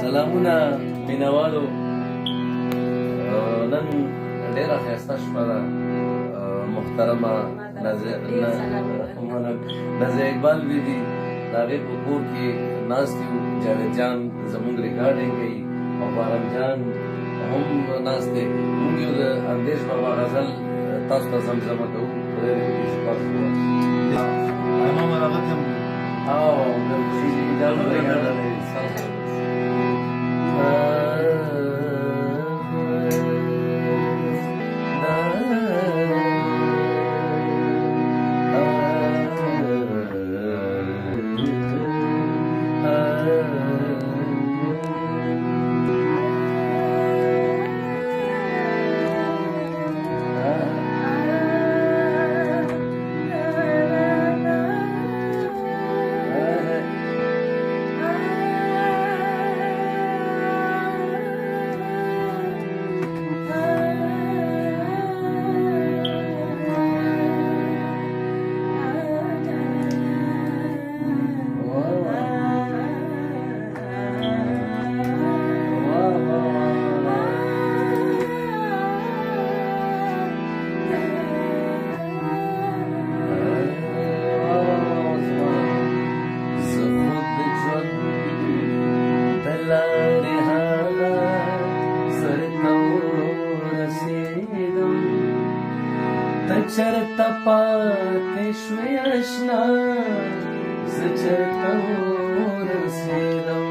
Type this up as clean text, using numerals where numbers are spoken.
سلامونه مینوالو، نن ډېره ښایسته شپه ده. محترمه نازیه اقبال بیبي د هغې په کور کې ناست یو. جاوید جان زموږ ریکارډینګ کوي او باران جان هم ناست دی. موږ یو د اندیش بابا غزل تاسو ته زمزمه کوو. خدای دې وکړي چې تاسو چرته پاتې شوې اشنا، زه چرته ورسېدم.